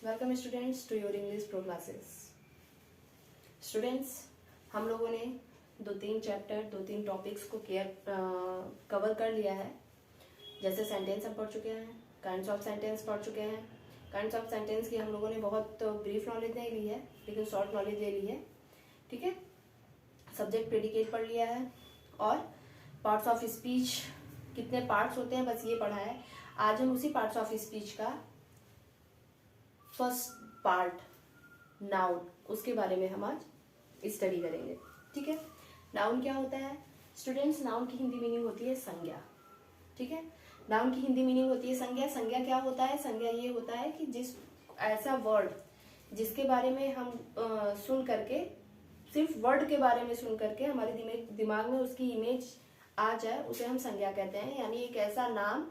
Welcome students to your English pro classes. Students, हम लोगों ने दो तीन टॉपिक्स को कवर कर लिया है। जैसे सेंटेंस हम पढ़ चुके हैं, काइंड्स ऑफ सेंटेंस पढ़ चुके हैं। काइंड्स ऑफ सेंटेंस की हम लोगों ने बहुत ब्रीफ नॉलेज नहीं ली है, लेकिन शॉर्ट नॉलेज ले ली है। ठीक है, सब्जेक्ट प्रेडिकेट पढ़ लिया है और पार्ट्स ऑफ स्पीच कितने पार्ट्स होते हैं बस ये पढ़ा है। आज हम उसी पार्ट्स ऑफ स्पीच का फर्स्ट पार्ट नाउन, उसके बारे में हम आज स्टडी करेंगे। ठीक है, नाउन क्या होता है स्टूडेंट्स? नाउन की हिंदी मीनिंग होती है संज्ञा। ठीक है, नाउन की हिंदी मीनिंग होती है संज्ञा। संज्ञा क्या होता है? संज्ञा ये होता है कि जिस ऐसा वर्ड जिसके बारे में हम सुन करके, सिर्फ वर्ड के बारे में सुन करके हमारे दिमाग में उसकी इमेज आ जाए, उसे हम संज्ञा कहते हैं। यानी एक ऐसा नाम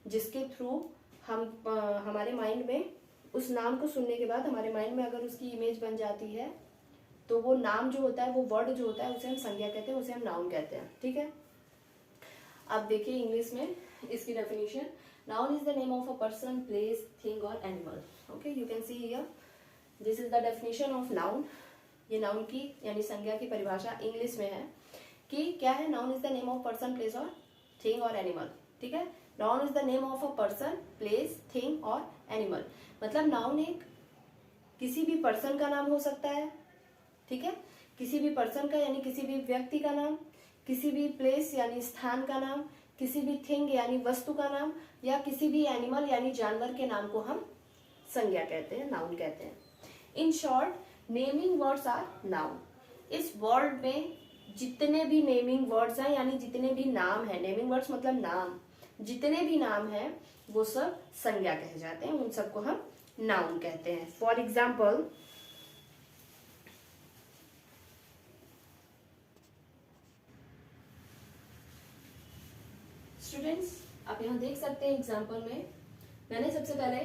जिसके थ्रू हम हमारे माइंड में, उस नाम को सुनने के बाद हमारे माइंड में अगर उसकी इमेज बन जाती है तो वो नाम जो होता है, वो वर्ड जो होता है, उसे हम संज्ञा कहते हैं, उसे हम नाउन कहते हैं। ठीक है, अब देखिए इंग्लिश में इसकी definition. Noun is the name of a person, place, thing और animal. Okay, you can see here this is the definition of noun. ये नाउन की यानी संज्ञा की परिभाषा इंग्लिश में है कि क्या है? Noun is the name of person, place और थिंग और एनिमल। ठीक है, noun is the name of a person, place, thing और एनिमल। मतलब नाउन एक किसी भी पर्सन का नाम हो सकता है। ठीक है, किसी भी पर्सन का यानी किसी भी व्यक्ति का नाम, किसी भी प्लेस यानी स्थान का नाम, किसी भी थिंग यानी वस्तु का नाम, या किसी भी एनिमल यानी जानवर के नाम को हम संज्ञा कहते हैं, नाउन कहते हैं। In short, naming words are noun. इस वर्ल्ड में जितने भी नेमिंग वर्ड्स हैं यानी जितने भी नाम है, नेमिंग वर्ड्स मतलब नाम, जितने भी नाम हैं वो सब संज्ञा कहे जाते हैं, उन सबको हम नाउन कहते हैं। फॉर एग्जाम्पल, स्टूडेंट्स आप यहाँ देख सकते हैं एग्जाम्पल में मैंने सबसे पहले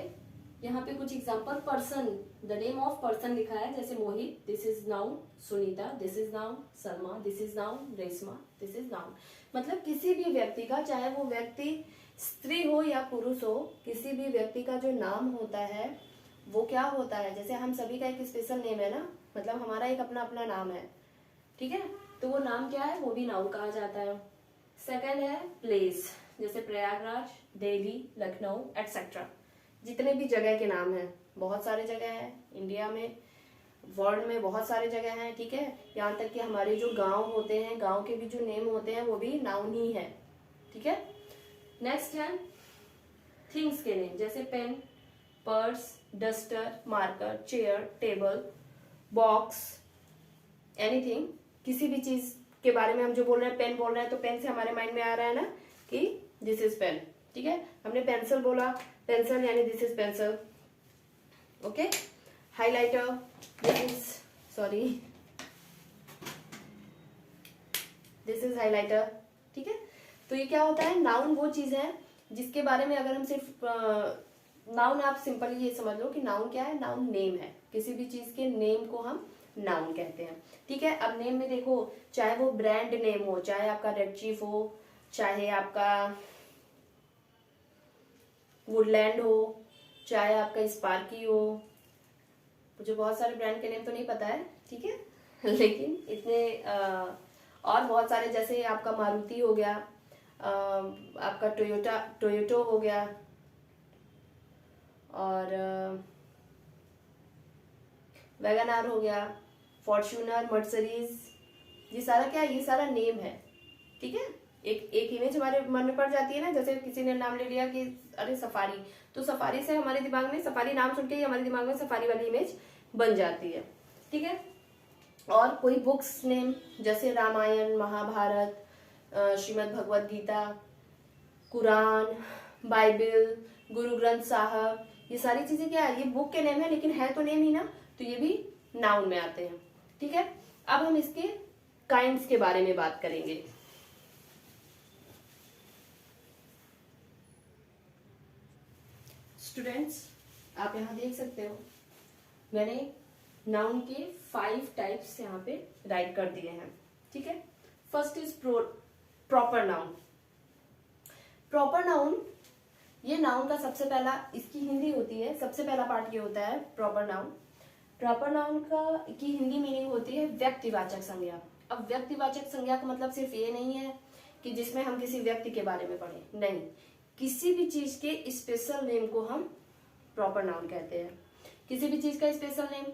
यहाँ पे कुछ example person, the name of person लिखा है। जैसे Mohit, this is noun. Sunita, this is noun. Salma, this is noun. Reshma, this is noun. मतलब किसी भी व्यक्ति का, चाहे वो व्यक्ति स्त्री हो या पुरुष हो, किसी भी व्यक्ति का जो नाम होता है वो क्या होता है? जैसे हम सभी का एक स्पेशल नेम है ना, मतलब हमारा एक अपना अपना नाम है। ठीक है, तो वो नाम क्या है? वो भी नाउन कहा जाता है। सेकंड है प्लेस, जैसे प्रयागराज, दिल्ली, लखनऊ एटसेट्रा। जितने भी जगह के नाम हैं, बहुत सारे जगह हैं इंडिया में, वर्ल्ड में बहुत सारे जगह हैं। ठीक है, यहाँ तक कि हमारे जो गांव होते हैं, गांव के भी जो नेम होते हैं वो भी नाउन ही है। ठीक है, नेक्स्ट है थिंग्स के नेम, जैसे pen, purse, duster, marker, chair, table, box, anything. किसी भी चीज के बारे में हम जो बोल रहे हैं, पेन बोल रहे हैं, तो पेन से हमारे माइंड में आ रहा है ना कि दिस इज पेन। ठीक है, हमने पेंसिल बोला, पेंसिल यानी this is pencil. Okay, highlighter, this is this is highlighter. ठीक है, तो ये क्या होता है? नाउन वो चीज है जिसके बारे में अगर हम सिर्फ नाउन, आप सिंपली ये समझ लो कि नाउन क्या है? नाउन नेम है। किसी भी चीज के नेम को हम नाउन कहते हैं। ठीक है, अब नेम में देखो, चाहे वो ब्रांड नेम हो, चाहे आपका रेड चीफ हो, चाहे आपका वुडलैंड हो, चाहे आपका स्पार्की हो। मुझे बहुत सारे ब्रांड के नेम तो नहीं पता है, ठीक है लेकिन इतने और बहुत सारे, जैसे आपका मारुति हो गया, आपका टोयोटो हो गया, और वैगन आर हो गया, फॉर्च्यूनर, मर्सिडीज। ये सारा क्या है? ये सारा नेम है। ठीक है, एक इमेज हमारे मन में पड़ जाती है ना, जैसे किसी ने नाम ले लिया कि अरे सफारी, तो सफारी से हमारे दिमाग में, सफारी नाम सुन के ही हमारे दिमाग में सफारी वाली इमेज बन जाती है। ठीक है, और कोई बुक्स नेम, जैसे रामायण, महाभारत, श्रीमद् भगवद गीता, कुरान, बाइबल, गुरु ग्रंथ साहब, ये सारी चीजें क्या है? ये बुक के नेम है, लेकिन है तो नेम ही ना, तो ये भी नाउन में आते हैं। ठीक है, अब हम इसके काइंड्स के बारे में बात करेंगे। स्टूडेंट्स आप यहाँ देख सकते हो, मैंने नाउन के 5 टाइप्स यहाँ पे राइट कर दिए हैं। ठीक है, first is proper noun. Proper noun ये नाउन का सबसे पहला, इसकी हिंदी होती है, सबसे पहला पार्ट ये होता है प्रॉपर नाउन। प्रॉपर नाउन की हिंदी मीनिंग होती है व्यक्तिवाचक संज्ञा। अब व्यक्तिवाचक संज्ञा का मतलब सिर्फ ये नहीं है कि जिसमें हम किसी व्यक्ति के बारे में पढ़ें, नहीं, किसी भी चीज के स्पेशल नेम को हम प्रॉपर नाउन कहते हैं। किसी भी चीज का स्पेशल नेम,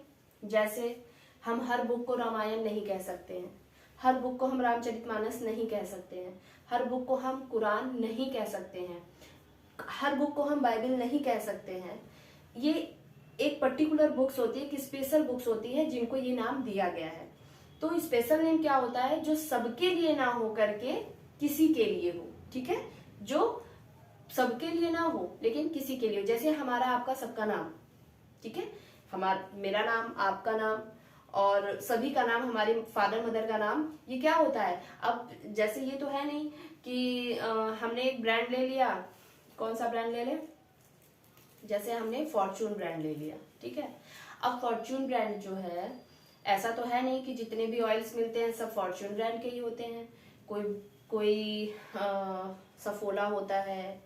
जैसे हम हर बुक को रामायण नहीं कह सकते हैं, हर बुक को हम रामचरितमानस नहीं कह सकते हैं, हर बुक को हम कुरान नहीं कह सकते हैं, हर बुक को हम बाइबल नहीं कह सकते हैं। ये एक पर्टिकुलर बुक्स होती है कि स्पेशल बुक्स होती है जिनको ये नाम दिया गया है। तो स्पेशल नेम क्या होता है? जो सबके लिए ना हो करके किसी के लिए हो, ठीक है, जो सबके लिए ना हो लेकिन किसी के लिए, जैसे हमारा आपका सबका नाम, ठीक है, मेरा नाम, आपका नाम और सभी का नाम, हमारे फादर मदर का नाम, ये क्या होता है? अब जैसे ये तो है नहीं कि हमने एक ब्रांड ले लिया, कौन सा ब्रांड ले ले, जैसे हमने फॉर्चून ब्रांड ले लिया, ठीक है। अब फॉर्चून ब्रांड जो है, ऐसा तो है नहीं कि जितने भी ऑयल्स मिलते हैं सब फॉर्चून ब्रांड के ही होते हैं। कोई सफोला होता है,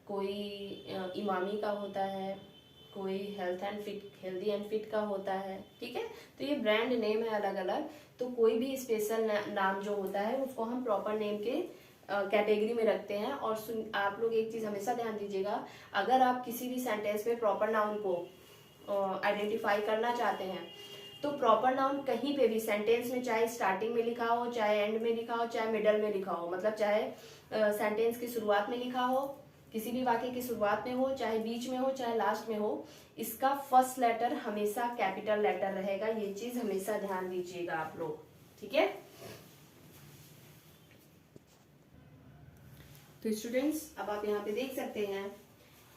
कोई इमामी का होता है, कोई हेल्दी एंड फिट का होता है, ठीक है। तो ये ब्रांड नेम है अलग अलग। तो कोई भी स्पेशल नाम जो होता है उसको हम प्रॉपर नेम के कैटेगरी में रखते हैं। और आप लोग एक चीज हमेशा ध्यान दीजिएगा, अगर आप किसी भी सेंटेंस में प्रॉपर नाउन को आइडेंटिफाई करना चाहते हैं तो प्रॉपर नाउन कहीं पे भी सेंटेंस में, चाहे स्टार्टिंग में लिखा हो, चाहे एंड में लिखा हो, चाहे मिडल में लिखा हो, मतलब चाहे सेंटेंस की शुरुआत में लिखा हो, किसी भी वाक्य की शुरुआत में हो, चाहे बीच में हो, चाहे लास्ट में हो, इसका फर्स्ट लेटर हमेशा कैपिटल लेटर रहेगा। ये चीज हमेशा ध्यान दीजिएगा आप लोग, ठीक है। तो स्टूडेंट्स, अब आप यहाँ पे देख सकते हैं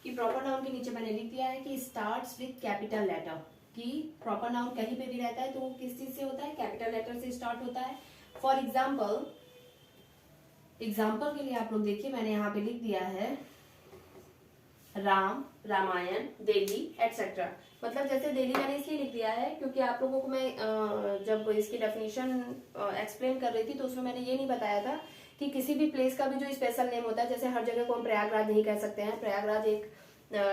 कि प्रॉपर नाउन के नीचे मैंने लिख दिया है कि स्टार्ट्स विद कैपिटल लेटर, कि प्रॉपर नाउन कहीं पे भी रहता है तो वो किस चीज से होता है? कैपिटल लेटर से स्टार्ट होता है। फॉर एग्जाम्पल के लिए आप लोग देखिए, मैंने यहाँ पे लिख दिया है राम, रामायण, दिल्ली एटसेट्रा। मतलब जैसे दिल्ली मैंने इसलिए लिख दिया है क्योंकि आप लोगों को मैं जब इसकी डेफिनेशन एक्सप्लेन कर रही थी तो उसमें मैंने ये नहीं बताया था कि किसी भी प्लेस का भी जो स्पेशल नेम होता है, जैसे हर जगह को हम प्रयागराज नहीं कह सकते हैं। प्रयागराज एक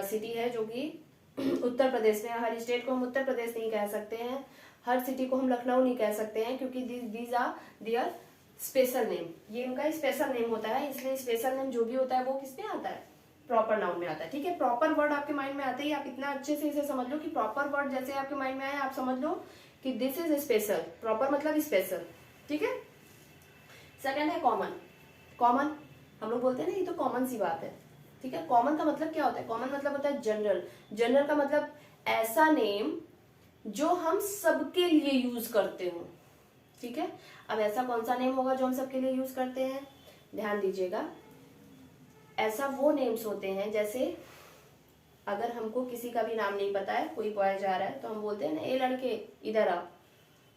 सिटी है जो कि उत्तर प्रदेश में, हर स्टेट को हम उत्तर प्रदेश नहीं कह सकते हैं, हर सिटी को हम लखनऊ नहीं कह सकते हैं, क्योंकि these are their special name, ये उनका स्पेशल नेम होता है। इसलिए स्पेशल नेम जो भी होता है वो किसमें आता है? प्रॉपर नाउन में आता है, ठीक है। प्रॉपर वर्ड आपके माइंड में आते ही आप इतना अच्छे से इसे समझ लो कि प्रॉपर वर्ड जैसे आपके माइंड में आए आप समझ लो कि दिस इज स्पेशल। प्रॉपर मतलब स्पेशल, ठीक है। सेकंड है कॉमन। कॉमन हम लोग बोलते हैं ना, ये तो कॉमन सी बात है, ठीक है। कॉमन का मतलब क्या होता है? कॉमन मतलब होता है जनरल। जनरल का मतलब ऐसा नेम जो हम सबके लिए यूज करते हो, ठीक है। अब ऐसा कौन सा नेम होगा जो हम सबके लिए यूज करते हैं? ध्यान दीजिएगा, ऐसा वो नेम्स होते हैं, जैसे अगर हमको किसी का भी नाम नहीं पता है, कोई बॉय जा रहा है तो हम बोलते हैं ना, ए लड़के इधर आ।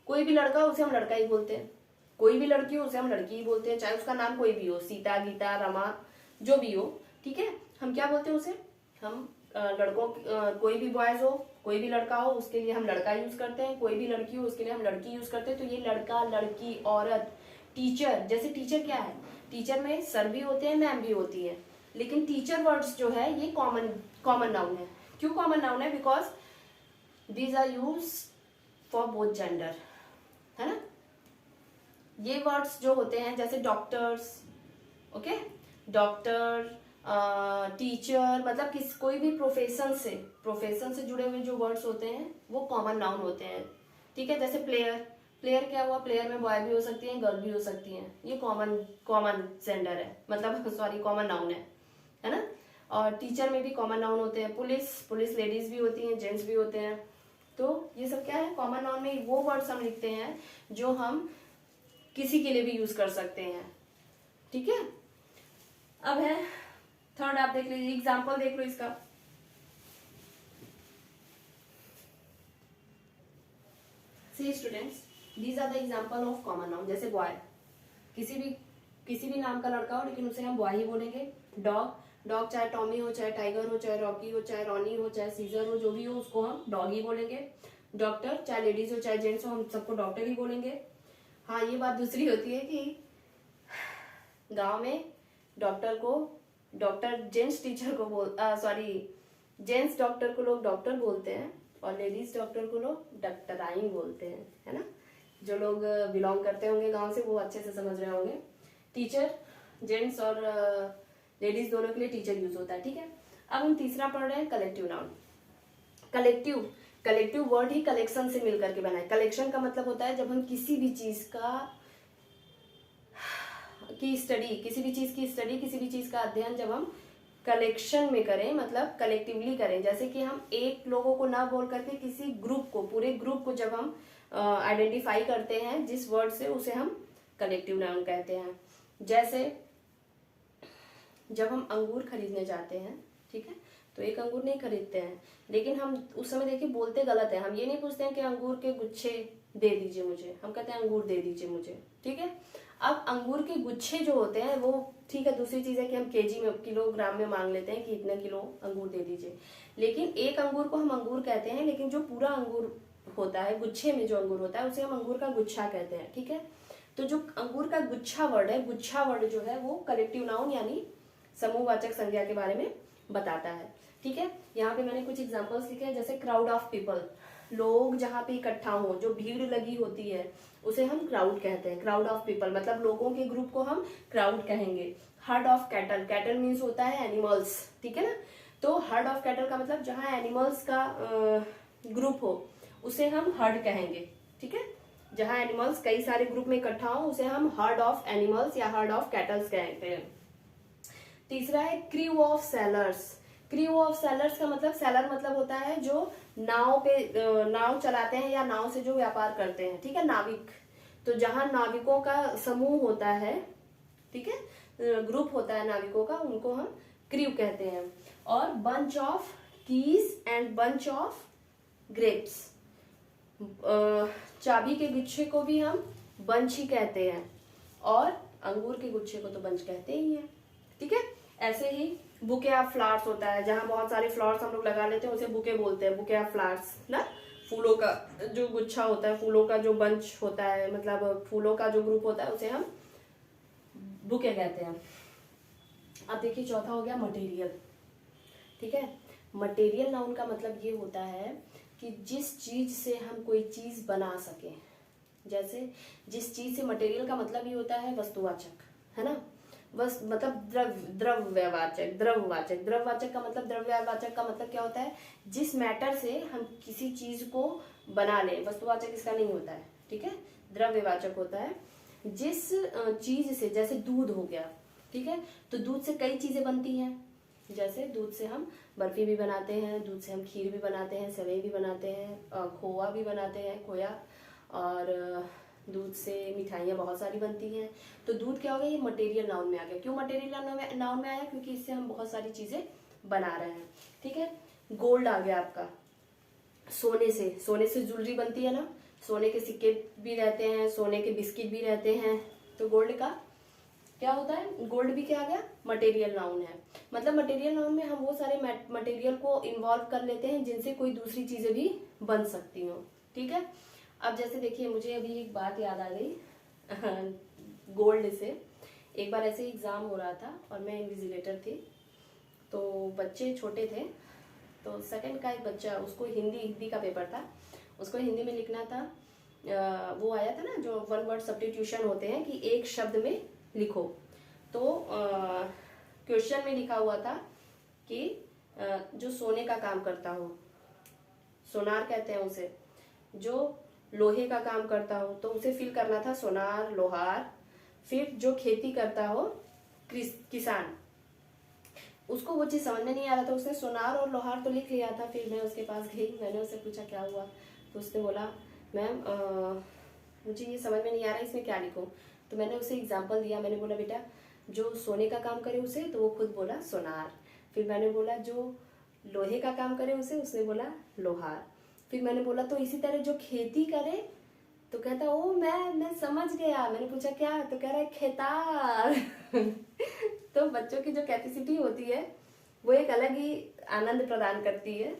कोई भी लड़का उसे हम लड़का ही बोलते हैं, कोई भी लड़की हो उसे हम लड़की ही बोलते हैं, चाहे उसका नाम कोई भी हो, सीता, गीता, रमा, जो भी हो, ठीक है। हम क्या बोलते हैं उसे? हम लड़कों, कोई भी बॉयज हो, कोई भी लड़का हो, उसके लिए हम लड़का यूज करते हैं, कोई भी लड़की हो उसके लिए हम लड़की यूज करते हैं। तो ये लड़का, लड़की, औरत, टीचर, जैसे टीचर क्या है? टीचर में सर भी होते हैं, मैम भी होती है, लेकिन टीचर वर्ड्स जो है ये कॉमन नाउन है। क्यों कॉमन नाउन है? Because these are use for both gender, है ना। ये वर्ड्स जो होते हैं जैसे डॉक्टर्स, ओके, डॉक्टर, टीचर, मतलब कोई भी प्रोफेशन से जुड़े हुए जो वर्ड्स होते हैं वो कॉमन नाउन होते हैं, ठीक है। जैसे प्लेयर, प्लेयर क्या हुआ? प्लेयर में बॉय भी हो सकती है, गर्ल भी हो सकती है, ये कॉमन जेंडर है, मतलब सॉरी कॉमन नाउन है ना। और टीचर में भी कॉमन नाउन होते हैं। पुलिस लेडीज भी होती हैं, जेंट्स भी होते हैं। तो ये सब क्या है? कॉमन नाउन में वो वर्ड्स हम लिखते हैं जो हम किसी के लिए भी यूज कर सकते हैं, ठीक है। अब है थर्ड, आप देख लीजिए, एग्जाम्पल देख लो इसका। See students, these are the example of common noun. जैसे बॉय, किसी भी नाम का लड़का हो लेकिन उसे हम बॉय ही बोलेंगे। डॉग चाहे टॉमी हो, चाहे टाइगर हो, चाहे रॉकी हो, चाहे रॉनी हो, चाहे सीजर हो, जो भी हो उसको हम डॉग ही बोलेंगे। डॉक्टर, चाहे लेडीज हो चाहे जेंट्स हो, हम सबको डॉक्टर ही बोलेंगे। हाँ, ये बात दूसरी होती है कि गांव में डॉक्टर को डॉक्टर जेंट्स टीचर को जेंट्स डॉक्टर को लोग डॉक्टर बोलते हैं और लेडीज डॉक्टर को लोग डॉक्टराइन बोलते हैं, है ना। जो लोग बिलोंग करते होंगे गांव से वो अच्छे से समझ रहे होंगे। टीचर जेंट्स और लेडीज दोनों के लिए टीचर यूज होता है, ठीक है। अब हम तीसरा पढ़ रहे हैं कलेक्टिव नाउन। कलेक्टिव वर्ड ही कलेक्शन से मिलकर के बना है। कलेक्शन का मतलब होता है जब हम किसी भी चीज की स्टडी, किसी भी चीज का अध्ययन जब हम कलेक्शन में करें, मतलब कलेक्टिवली करें। जैसे कि हम एक लोगों को ना बोल करके किसी ग्रुप को, पूरे ग्रुप को जब हम आइडेंटिफाई करते हैं जिस वर्ड से, उसे हम कलेक्टिव नाउन कहते हैं। जैसे जब हम अंगूर खरीदने जाते हैं, ठीक है, तो एक अंगूर नहीं खरीदते हैं, लेकिन हम उस समय देखिए बोलते गलत है। हम ये नहीं पूछते हैं कि अंगूर के गुच्छे दे दीजिए मुझे, हम कहते हैं अंगूर दे दीजिए मुझे, ठीक है। अब अंगूर के गुच्छे जो होते हैं वो ठीक है, दूसरी चीज है कि हम केजी में, किलोग्राम में मांग लेते हैं कि इतने किलो अंगूर दे दीजिए, लेकिन एक अंगूर को हम अंगूर कहते हैं, लेकिन जो पूरा अंगूर होता है, गुच्छे में जो अंगूर होता है, उसे हम अंगूर का गुच्छा कहते हैं, ठीक है। तो जो अंगूर का गुच्छा वर्ड है, गुच्छा वर्ड जो है वो कलेक्टिव नाउन यानी समूहवाचक संज्ञा के बारे में बताता है, ठीक है। यहाँ पे मैंने कुछ एग्जांपल्स लिखे हैं, जैसे क्राउड ऑफ पीपल, लोग जहाँ पे इकट्ठा हो, जो भीड़ लगी होती है उसे हम क्राउड कहते हैं। क्राउड ऑफ पीपल मतलब लोगों के ग्रुप को हम क्राउड कहेंगे। Heard of cattle, cattle means होता है एनिमल्स, ठीक है ना। तो हर्ड ऑफ कैटल का मतलब जहाँ एनिमल्स का ग्रुप हो उसे हम हर्ड कहेंगे, ठीक है। जहाँ एनिमल्स कई सारे ग्रुप में इकट्ठा हो उसे हम हर्ड ऑफ एनिमल्स या हर्ड ऑफ कैटल्स कहते हैं। तीसरा है crew of sellers. Crew of sellers का मतलब, सेलर मतलब होता है जो नाव पे नाव चलाते हैं या नाव से जो व्यापार करते हैं, ठीक है, नाविक। तो जहां नाविकों का समूह होता है, ठीक है, ग्रुप होता है नाविकों का, उनको हम क्रू कहते हैं। और bunch of keys and bunch of grapes, चाबी के गुच्छे को भी हम बंच ही कहते हैं और अंगूर के गुच्छे को तो बंच कहते ही हैं, ठीक है। ऐसे ही बुके ऑफ फ्लावर्स होता है, जहां बहुत सारे फ्लावर्स हम लोग लगा लेते हैं उसे बुके बोलते हैं, बुके ऑफ फ्लावर्स ना। फूलों का जो गुच्छा होता है, फूलों का जो बंच होता है, मतलब फूलों का जो ग्रुप होता है उसे हम बुके कहते हैं। अब देखिए चौथा हो गया मटेरियल, ठीक है। मटेरियल नाउन का मतलब ये होता है कि जिस चीज से हम कोई चीज बना सके। जैसे जिस चीज से, मटेरियल का मतलब ये होता है वस्तुवाचक, है ना। बस मतलब द्रव्यवाचक, द्रववाचक का मतलब, द्रव्यवाचक का मतलब क्या होता है, जिस मैटर से हम किसी चीज को बना लें। वस्तुवाचक इसका नहीं होता है, ठीक है, द्रव्यवाचक होता है। जिस चीज से, जैसे दूध हो गया, ठीक है, तो दूध से कई चीजें बनती हैं। जैसे दूध से हम बर्फी भी बनाते हैं, दूध से हम खीर भी बनाते हैं, सेवई भी बनाते हैं, खोआ भी बनाते हैं, खोया, और दूध से मिठाइयाँ बहुत सारी बनती हैं। तो दूध क्या हो गया, ये मटेरियल नाउन में आ गया। क्यों मटेरियल नाउन में आया, क्योंकि इससे हम बहुत सारी चीजें बना रहे हैं, ठीक है। गोल्ड आ गया आपका, सोने से ज्वेलरी बनती है ना, सोने के सिक्के भी रहते हैं, सोने के बिस्किट भी रहते हैं। तो गोल्ड का क्या होता है, गोल्ड भी क्या आ गया, मटेरियल नाउन है। मतलब मटेरियल नाउन में हम वो सारे मटेरियल को इन्वॉल्व कर लेते हैं जिनसे कोई दूसरी चीजें भी बन सकती हो, ठीक है। अब जैसे देखिए, मुझे अभी एक बात याद आ गई गोल्ड से। एक बार ऐसे एग्जाम हो रहा था और मैं इन्विजिलेटर थी, तो बच्चे छोटे थे, तो सेकंड का एक बच्चा, उसको हिंदी का पेपर था, उसको हिंदी में लिखना था। वो आया था ना जो वन वर्ड सब्स्टिट्यूशन होते हैं कि एक शब्द में लिखो। तो क्वेश्चन में लिखा हुआ था कि जो सोने का काम करता हो, सोनार कहते हैं उसे, जो लोहे का काम करता हो तो उसे फिल करना था सोनार, लोहार। फिर जो खेती करता हो, किसान, उसको वो चीज समझ में नहीं आ रहा था, उसने सोनार और लोहार तो लिख लिया था। फिर मैं उसके पास गई, मैंने उससे पूछा क्या हुआ, तो उसने बोला मैम मुझे ये समझ में नहीं आ रहा इसमें क्या लिखूं। तो मैंने उसे एग्जाम्पल दिया, मैंने बोला बेटा जो सोने का काम करे उसे, तो वो खुद बोला सोनार। फिर मैंने बोला जो लोहे का काम करे उसे, उसने बोला लोहार। फिर मैंने बोला तो इसी तरह जो खेती करे, तो कहता ओ मैं समझ गया। मैंने पूछा क्या, तो कह रहा है खेतार। तो बच्चों की जो कैपेसिटी होती है वो एक अलग ही आनंद प्रदान करती है,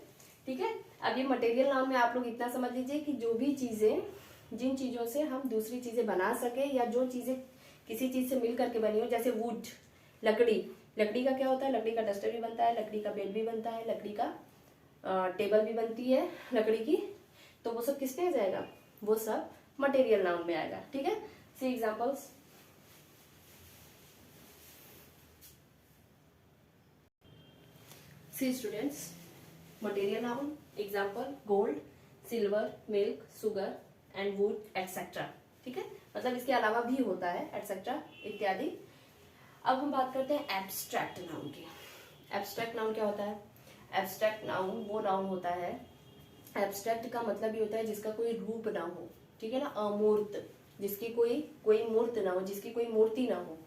ठीक है। अब ये मटेरियल नाउन में आप लोग इतना समझ लीजिए कि जो भी चीजें, जिन चीजों से हम दूसरी चीजें बना सके, या जो चीजें किसी चीज से मिल करके बनी हो, जैसे वुड, लकड़ी, लकड़ी का क्या होता है, लकड़ी का डस्टर भी बनता है, लकड़ी का बेड भी बनता है, लकड़ी का टेबल भी बनती है लकड़ी की। तो वो सब किस पे आ जाएगा, वो सब मटेरियल नाउन में आएगा। ठीक है, see examples. See students, material noun example gold, silver, milk, sugar and wood etcetera. ठीक है, मतलब इसके अलावा भी होता है एक्सेट्रा इत्यादि। अब हम बात करते हैं एब्स्ट्रैक्ट नाउन की। एब्स्ट्रैक्ट नाउन क्या होता है, एब्स्ट्रैक्ट नाउन वो नाउन होता है, एब्स्ट्रैक्ट का मतलब ये होता है जिसका कोई रूप ना हो। ठीक है ना, अमूर्त, जिसकी कोई मूर्त ना हो, जिसकी कोई मूर्ति ना हो।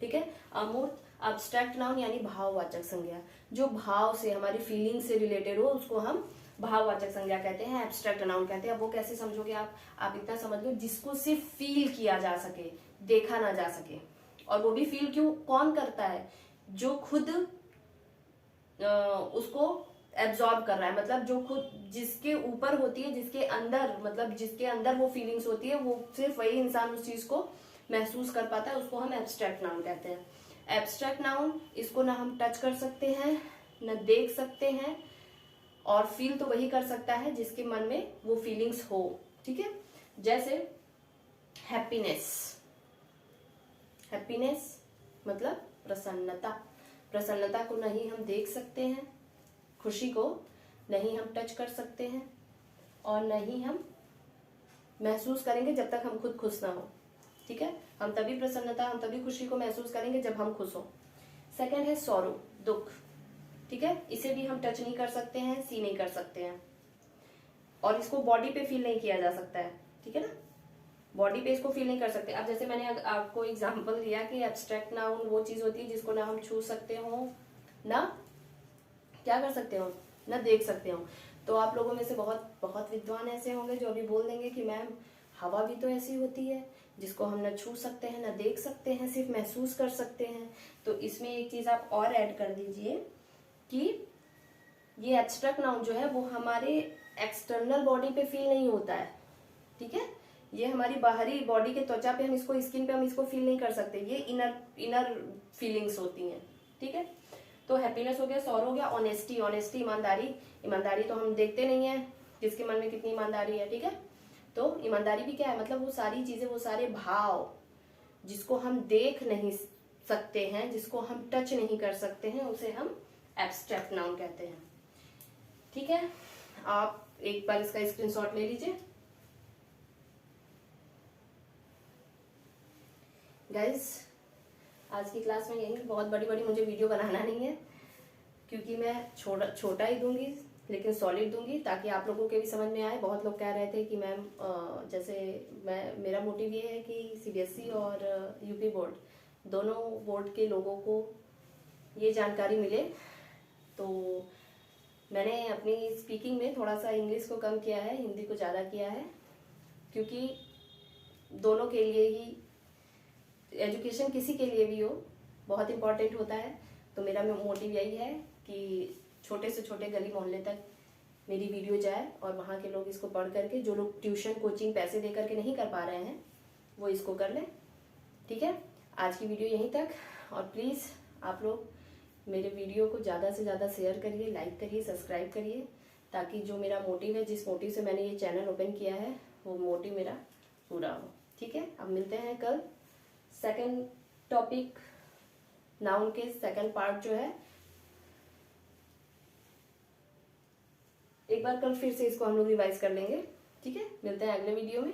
ठीक है, अमूर्त। एब्स्ट्रैक्ट नाउन यानी भाववाचक संज्ञा, जो भाव से, हमारी फीलिंग से रिलेटेड हो, उसको हम भाववाचक संज्ञा कहते हैं, एब्स्ट्रैक्ट नाउन कहते हैं। अब वो कैसे समझोगे आप इतना समझ लो, जिसको सिर्फ फील किया जा सके, देखा ना जा सके। और वो भी फील क्यों, कौन करता है, जो खुद उसको एब्जॉर्ब कर रहा है, मतलब जो खुद जिसके ऊपर होती है, जिसके अंदर, मतलब जिसके अंदर वो फीलिंग्स होती है, वो सिर्फ वही इंसान उस चीज को महसूस कर पाता है, उसको हम एब्स्ट्रैक्ट नाउन कहते हैं। एब्स्ट्रैक्ट नाउन, इसको ना हम टच कर सकते हैं, न देख सकते हैं, और फील तो वही कर सकता है जिसके मन में वो फीलिंग्स हो। ठीक है, जैसे हैप्पीनेस, हैप्पीनेस मतलब प्रसन्नता, प्रसन्नता को नहीं हम देख सकते हैं, खुशी को नहीं हम टच कर सकते हैं, और नहीं हम महसूस करेंगे जब तक हम खुद खुश ना हो। ठीक है, हम तभी प्रसन्नता, हम तभी खुशी को महसूस करेंगे जब हम खुश हो। सेकंड है सॉरो, दुख। ठीक है, इसे भी हम टच नहीं कर सकते हैं, सी नहीं कर सकते हैं, और इसको बॉडी पे फील नहीं किया जा सकता है। ठीक है ना, बॉडी पे इसको फील नहीं कर सकते। अब जैसे मैंने आपको एग्जांपल दिया कि एब्स्ट्रैक्ट नाउन वो चीज होती है जिसको ना हम छू सकते हो, ना क्या कर सकते हो, ना देख सकते हो। तो आप लोगों में से बहुत बहुत विद्वान ऐसे होंगे जो अभी बोल देंगे कि मैम हवा भी तो ऐसी होती है जिसको हम ना छू सकते हैं, ना देख सकते हैं, सिर्फ महसूस कर सकते हैं। तो इसमें एक चीज आप और ऐड कर दीजिए कि ये एब्स्ट्रैक्ट नाउन जो है वो हमारे एक्सटर्नल बॉडी पे फील नहीं होता है। ठीक है, ये हमारी बाहरी बॉडी के त्वचा पे, हम इसको स्किन पे हम इसको फील नहीं कर सकते, ये इनर फीलिंग्स होती हैं। ठीक है, तो हैप्पीनेस हो गया, सॉरो हो गया, ऑनेस्टी, ऑनेस्टी ईमानदारी, ईमानदारी तो हम देखते नहीं है किसके मन में कितनी ईमानदारी है। ठीक है, तो ईमानदारी भी क्या है, मतलब वो सारी चीजें, वो सारे भाव जिसको हम देख नहीं सकते हैं, जिसको हम टच नहीं कर सकते हैं, उसे हम एब्स्ट्रैक्ट नाउन कहते हैं। ठीक है, आप एक बार इसका स्क्रीनशॉट ले लीजिए। गाइस, आज की क्लास में यही, बहुत बड़ी बड़ी मुझे वीडियो बनाना नहीं है, क्योंकि मैं छोटा ही दूंगी, लेकिन सॉलिड दूंगी, ताकि आप लोगों के भी समझ में आए। बहुत लोग कह रहे थे कि मैम जैसे मेरा मोटिव ये है कि सीबीएसई और यूपी बोर्ड, दोनों बोर्ड के लोगों को ये जानकारी मिले। तो मैंने अपनी स्पीकिंग में थोड़ा सा इंग्लिश को कम किया है, हिंदी को ज़्यादा किया है, क्योंकि दोनों के लिए ही, एजुकेशन किसी के लिए भी हो, बहुत इंपॉर्टेंट होता है। तो मेरा मोटिव यही है कि छोटे से छोटे गली मोहल्ले तक मेरी वीडियो जाए, और वहाँ के लोग इसको पढ़ करके, जो लोग ट्यूशन कोचिंग पैसे दे करके नहीं कर पा रहे हैं, वो इसको कर लें। ठीक है, आज की वीडियो यहीं तक, और प्लीज़ आप लोग मेरे वीडियो को ज़्यादा से ज़्यादा शेयर करिए, लाइक करिए, सब्सक्राइब करिए, ताकि जो मेरा मोटिव है, जिस मोटिव से मैंने ये चैनल ओपन किया है, वो मोटिव मेरा पूरा हो। ठीक है, अब मिलते हैं कल। सेकंड टॉपिक, नाउन के सेकंड पार्ट जो है, एक बार कल फिर से इसको हम लोग रिवाइज कर लेंगे। ठीक है, मिलते हैं अगले वीडियो में।